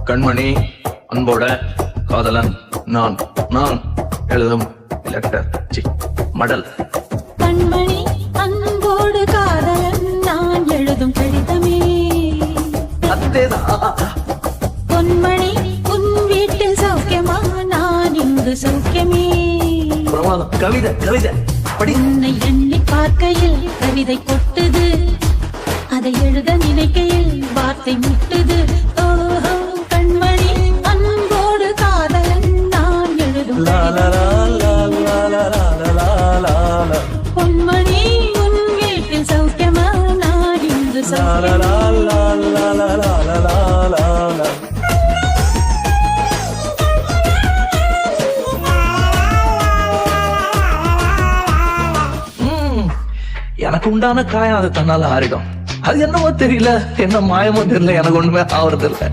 கண்மணி அன்போட காதலன் நான் நான் எழுதும் லெட்டர் மடல். கண்மணி அன்போடு காதலன் நான் எழுதும் கடிதமே. பொன்மணி உன் வீட்டில் சௌக்கியமா, நான் இங்கு சௌக்கியமே. கவிதை கவிதை படி. உன்னை எண்ணி பார்க்கையில் கவிதை கொட்டுது, அதை எழுத நினைக்கையில் வார்த்தை முட்டுது. ஓஹோ கண்மணி அன்போடு காதலன் நான் எழுதும் பொன்மணி உன் வீட்டில் சௌக்கியமா, நான் இங்கு சௌக்கியமே. எனக்கு உண்டான காயம் அது தன்னால ஆறிடும். அது என்னமோ தெரியல, என்ன மாயமோ தெரியல, எனக்கு ஒண்ணுமே ஆவறது இல்லை.